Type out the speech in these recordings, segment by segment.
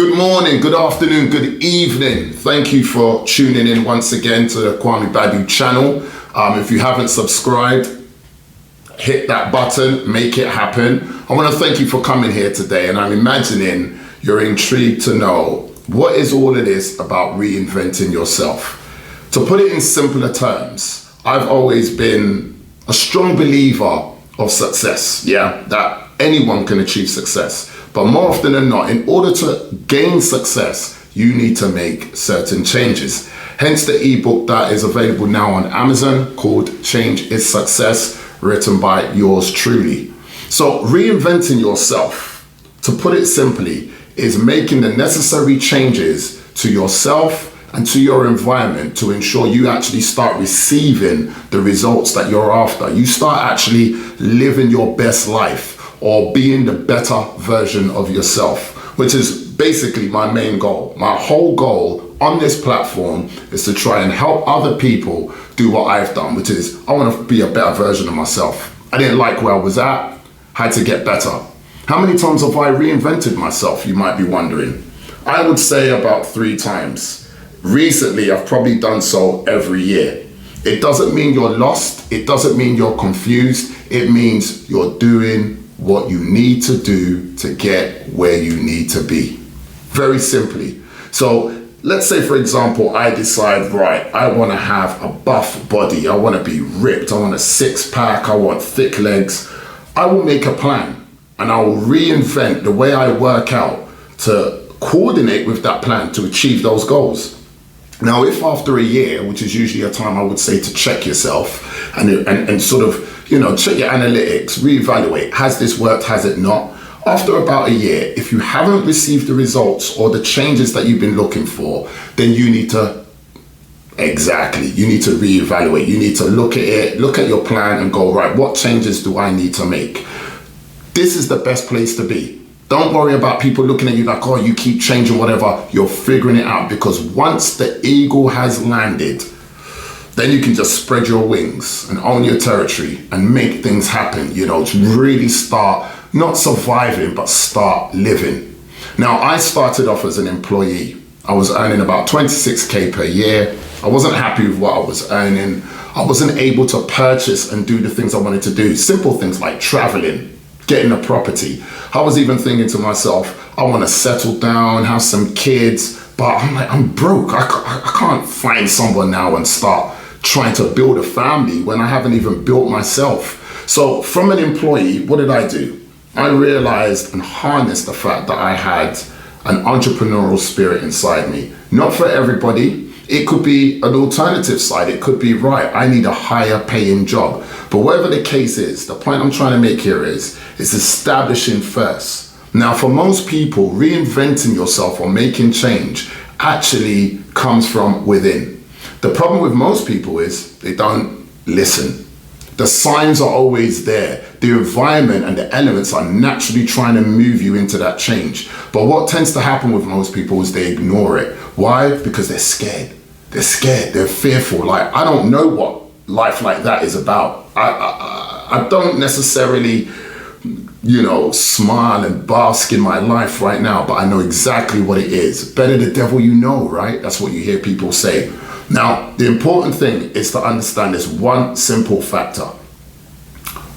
Good morning, good afternoon, good evening. Thank you for tuning in once again to the Kwame Badu channel. If you haven't subscribed, hit that button, make it happen. I want to thank you for coming here today, and I'm imagining you're intrigued to know what is all of this about reinventing yourself. To put it in simpler terms, I've always been a strong believer of success, that anyone can achieve success. But more often than not, in order to gain success, you need to make certain changes. Hence the ebook that is available now on Amazon called Change is Success, written by yours truly. So reinventing yourself, to put it simply, is making the necessary changes to yourself and to your environment to ensure you actually start receiving the results that you're after. You start actually living your best life, or being the better version of yourself, which is basically my main goal. My whole goal on this platform is to try and help other people do what I've done, which is I want to be a better version of myself. I didn't like where I was at, had to get better. How many times have I reinvented myself, you might be wondering? I would say about 3 times. Recently, I've probably done so every year. It doesn't mean you're lost. It doesn't mean you're confused. It means you're doing what you need to do to get where you need to be. Very simply. So let's say, for example, I decide, right, I want to have a buff body. I want to be ripped. I want a 6-pack. I want thick legs. I will make a plan and I will reinvent the way I work out to coordinate with that plan to achieve those goals. Now, if after a year, which is usually a time I would say to check yourself and sort of, check your analytics, reevaluate, has this worked, has it not? After about a year, if you haven't received the results or the changes that you've been looking for, then you need to reevaluate. You need to look at it, look at your plan and go, right, what changes do I need to make? This is the best place to be. Don't worry about people looking at you like, oh, you keep changing whatever. You're figuring it out, because once the eagle has landed, then you can just spread your wings and own your territory and make things happen, to really start not surviving, but start living. Now, I started off as an employee. I was earning about 26K per year. I wasn't happy with what I was earning. I wasn't able to purchase and do the things I wanted to do. Simple things like traveling, getting a property. I was even thinking to myself, I want to settle down, have some kids, but I'm like, I'm broke. I can't find someone now and start trying to build a family when I haven't even built myself. So from an employee, what did I do? I realized and harnessed the fact that I had an entrepreneurial spirit inside me. Not for everybody. It could be an alternative side. It could be, right, I need a higher paying job. But whatever the case is, the point I'm trying to make here is establishing first. Now, for most people, reinventing yourself or making change actually comes from within. The problem with most people is they don't listen. The signs are always there. The environment and the elements are naturally trying to move you into that change. But what tends to happen with most people is they ignore it. Why? Because they're scared. They're scared. They're fearful. Like, I don't know what life like that is about. I don't necessarily, smile and bask in my life right now, but I know exactly what it is. Better the devil you know, right? That's what you hear people say. Now, the important thing is to understand this one simple factor.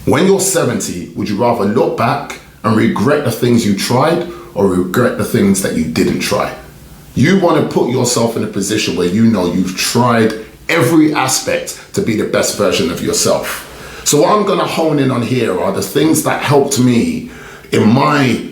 When you're 70, would you rather look back and regret the things you tried or regret the things that you didn't try? You want to put yourself in a position where you've tried every aspect to be the best version of yourself. So what I'm going to hone in on here are the things that helped me in my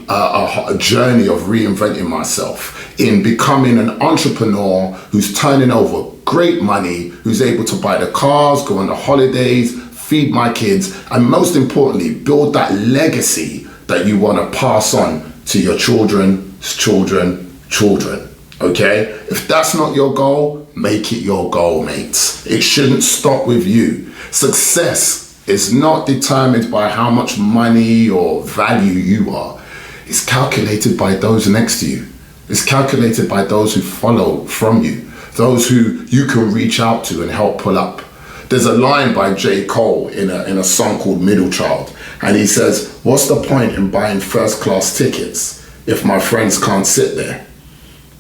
journey of reinventing myself, in becoming an entrepreneur who's turning over great money, who's able to buy the cars, go on the holidays, feed my kids, and most importantly, build that legacy that you want to pass on to your children's children. Okay? If that's not your goal, make it your goal, mates. It shouldn't stop with you. Success is not determined by how much money or value you are. It's calculated by those next to you. It's calculated by those who follow from you, those who you can reach out to and help pull up. There's a line by J. Cole in a song called Middle Child, and he says, what's the point in buying first class tickets if my friends can't sit there?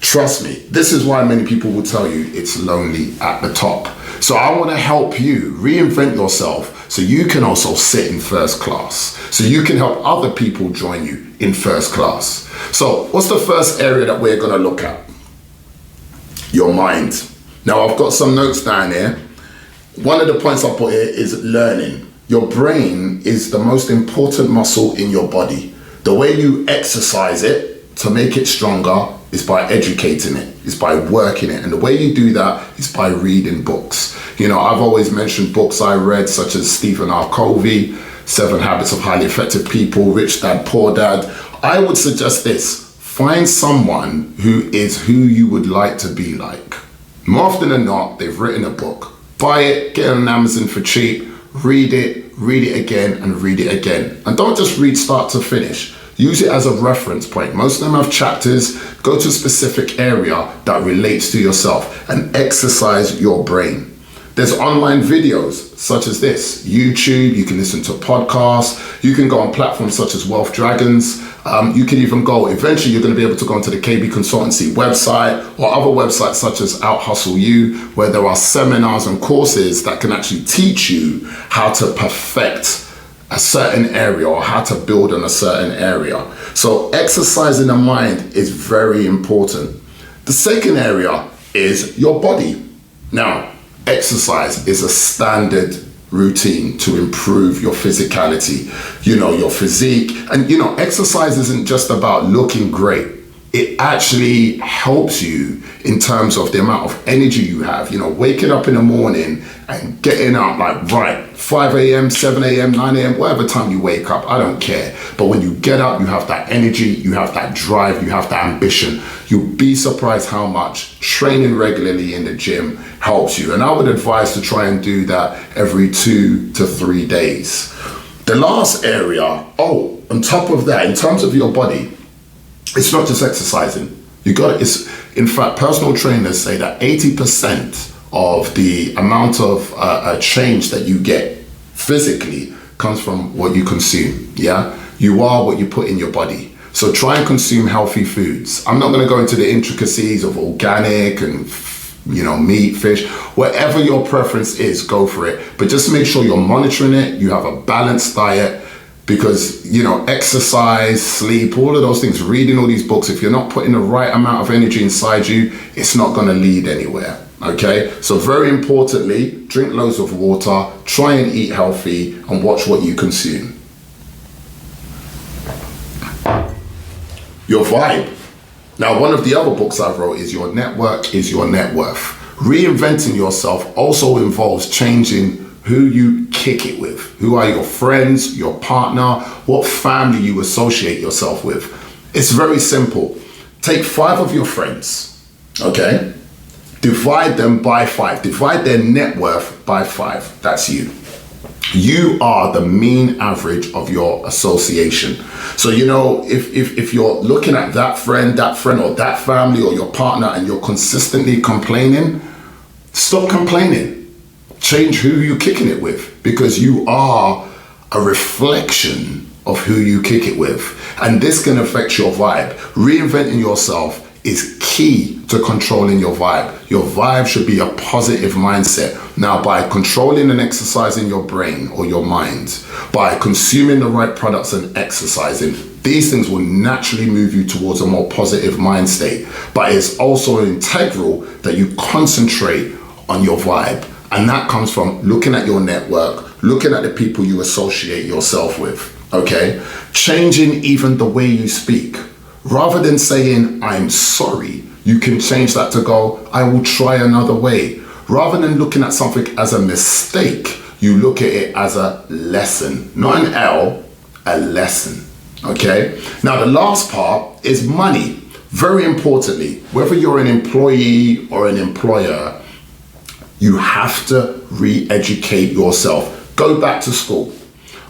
Trust me, this is why many people will tell you it's lonely at the top. So I want to help you reinvent yourself so you can also sit in first class, so you can help other people join you in first class. So what's the first area that we're going to look at? Your mind. Now I've got some notes down here. One of the points I put here is learning. Your brain is the most important muscle in your body. The way you exercise it to make it stronger is by educating it, is by working it. And the way you do that is by reading books. You know, I've always mentioned books I read, such as Stephen R. Covey, 7 Habits of Highly Effective People, Rich Dad, Poor Dad. I would suggest this: find someone who is who you would like to be like. More often than not, they've written a book. Buy it, get it on Amazon for cheap, read it again, and read it again. And don't just read start to finish. Use it as a reference point. Most of them have chapters. Go to a specific area that relates to yourself and exercise your brain. There's online videos such as this, YouTube. You can listen to podcasts. You can go on platforms such as Wealth Dragons. You can even go, eventually you're going to be able to go onto the KB Consultancy website or other websites such as Out Hustle You, where there are seminars and courses that can actually teach you how to perfect a certain area or how to build on a certain area. So exercising the mind is very important. The second area is your body. Now, exercise is a standard routine to improve your physicality, you know, your physique. And you know, exercise isn't just about looking great. It actually helps you in terms of the amount of energy you have. You know, waking up in the morning and getting up like, right, 5 a.m., 7 a.m., 9 a.m., whatever time you wake up, I don't care. But when you get up, you have that energy, you have that drive, you have that ambition. You'll be surprised how much training regularly in the gym helps you. And I would advise to try and do that every 2 to 3 days. The last area, on top of that, in terms of your body, it's not just exercising. In fact, personal trainers say that 80% of the amount of change that you get physically comes from what you consume. Yeah, you are what you put in your body. So try and consume healthy foods. I'm not going to go into the intricacies of organic and meat, fish, whatever your preference is, go for it. But just make sure you're monitoring it. You have a balanced diet. Because, exercise, sleep, all of those things, reading all these books, if you're not putting the right amount of energy inside you, it's not going to lead anywhere, okay? So very importantly, drink loads of water, try and eat healthy, and watch what you consume. Your vibe. Now, one of the other books I wrote is Your Network is Your Net Worth. Reinventing yourself also involves changing who you kick it with. Who are your friends, your partner, what family you associate yourself with. It's very simple. Take 5 of your friends, okay? Divide them by 5. Divide their net worth by 5. That's you. You are the mean average of your association. So, if you're looking at that friend, or that family, or your partner, and you're consistently complaining, stop complaining. Change who you're kicking it with, because you are a reflection of who you kick it with. And this can affect your vibe. Reinventing yourself is key to controlling your vibe. Your vibe should be a positive mindset. Now, by controlling and exercising your brain or your mind, by consuming the right products and exercising, these things will naturally move you towards a more positive mind state. But it's also integral that you concentrate on your vibe. And that comes from looking at your network, looking at the people you associate yourself with, okay? Changing even the way you speak. Rather than saying, I'm sorry, you can change that to go, I will try another way. Rather than looking at something as a mistake, you look at it as a lesson. Not an L, a lesson, okay? Now, the last part is money. Very importantly, whether you're an employee or an employer, you have to re-educate yourself. Go back to school.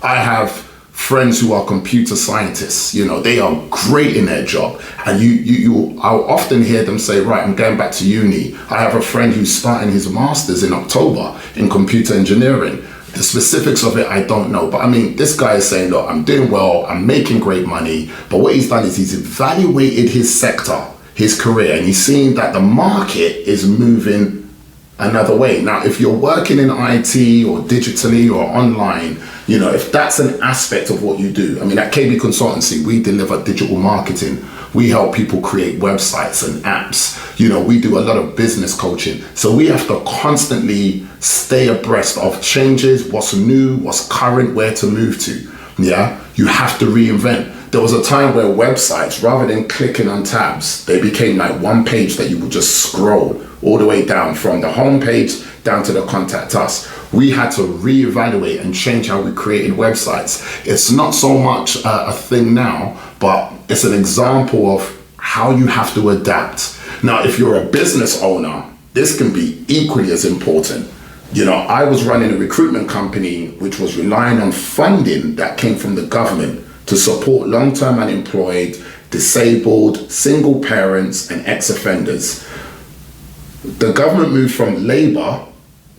I have friends who are computer scientists. They are great in their job. And I'll often hear them say, right, I'm going back to uni. I have a friend who's starting his master's in October in computer engineering. The specifics of it, I don't know. But this guy is saying, look, I'm doing well, I'm making great money. But what he's done is he's evaluated his sector. his career, and he's seeing that the market is moving another way. Now, if you're working in IT or digitally or online, you know, if that's an aspect of what you do, I mean, at KB Consultancy, we deliver digital marketing. We help people create websites and apps. You know, we do a lot of business coaching. So we have to constantly stay abreast of changes, what's new, what's current, where to move to. Yeah, you have to reinvent. There was a time where websites, rather than clicking on tabs, they became like one page that you would just scroll all the way down from the home page down to the contact us. We had to reevaluate and change how we created websites. It's not so much a thing now, but it's an example of how you have to adapt. Now, if you're a business owner, this can be equally as important. You know, I was running a recruitment company which was relying on funding that came from the government to support long-term unemployed, disabled, single parents, and ex-offenders. The government moved from Labour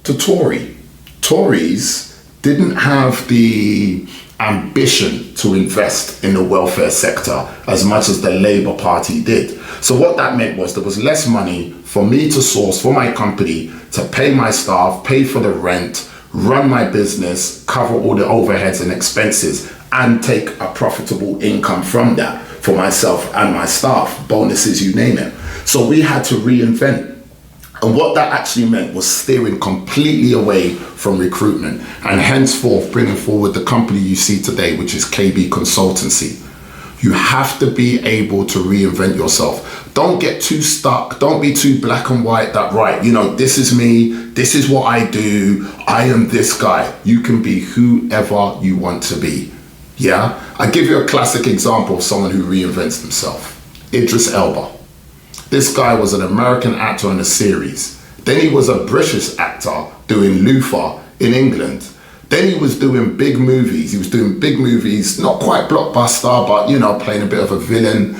to Tory. Tories didn't have the ambition to invest in the welfare sector as much as the Labour Party did. So what that meant was there was less money for me to source for my company to pay my staff, pay for the rent, run my business, cover all the overheads and expenses, and take a profitable income from that for myself and my staff, bonuses, you name it. So we had to reinvent. And what that actually meant was steering completely away from recruitment and henceforth bringing forward the company you see today, which is KB Consultancy. You have to be able to reinvent yourself. Don't get too stuck. Don't be too black and white that, right, you know, this is me. This is what I do. I am this guy. You can be whoever you want to be. Yeah? I give you a classic example of someone who reinvents himself. Idris Elba. This guy was an American actor in a series. Then he was a British actor doing Luther in England. Then he was doing big movies. He was doing big movies, not quite blockbuster, but, you know, playing a bit of a villain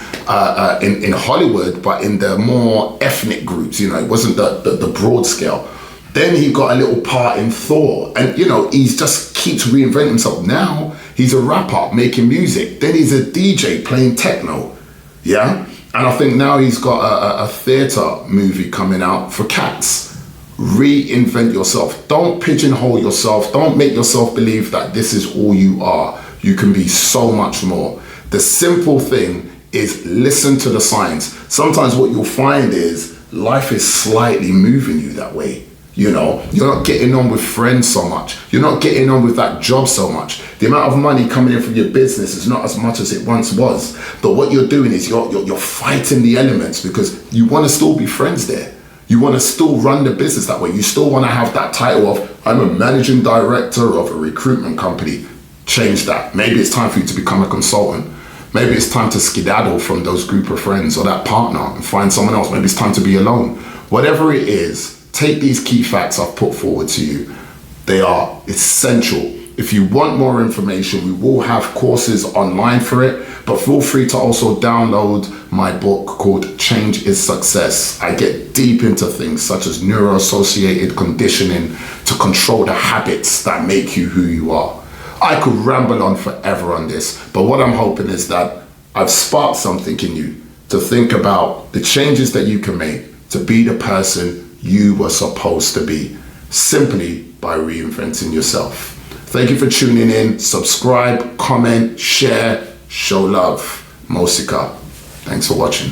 in Hollywood, but in the more ethnic groups, you know, it wasn't the broad scale. Then he got a little part in Thor, and, you know, he just keeps reinventing himself. Now he's a rapper making music. Then he's a DJ playing techno. Yeah? And I think now he's got a theatre movie coming out for cats. Reinvent yourself. Don't pigeonhole yourself. Don't make yourself believe that this is all you are. You can be so much more. The simple thing is listen to the signs. Sometimes what you'll find is life is slightly moving you that way. You know, you're not getting on with friends so much. You're not getting on with that job so much. The amount of money coming in from your business is not as much as it once was. But what you're doing is you're fighting the elements because you want to still be friends there. You want to still run the business that way. You still want to have that title of, I'm a managing director of a recruitment company. Change that. Maybe it's time for you to become a consultant. Maybe it's time to skedaddle from those group of friends or that partner and find someone else. Maybe it's time to be alone. Whatever it is, take these key facts I've put forward to you. They are essential. If you want more information, we will have courses online for it, but feel free to also download my book called Change is Success. I get deep into things such as neuro-associated conditioning to control the habits that make you who you are. I could ramble on forever on this, but what I'm hoping is that I've sparked something in you to think about the changes that you can make to be the person you were supposed to be, simply by reinventing yourself. Thank you for tuning in. Subscribe, comment, share, show love. Mosika. Thanks for watching.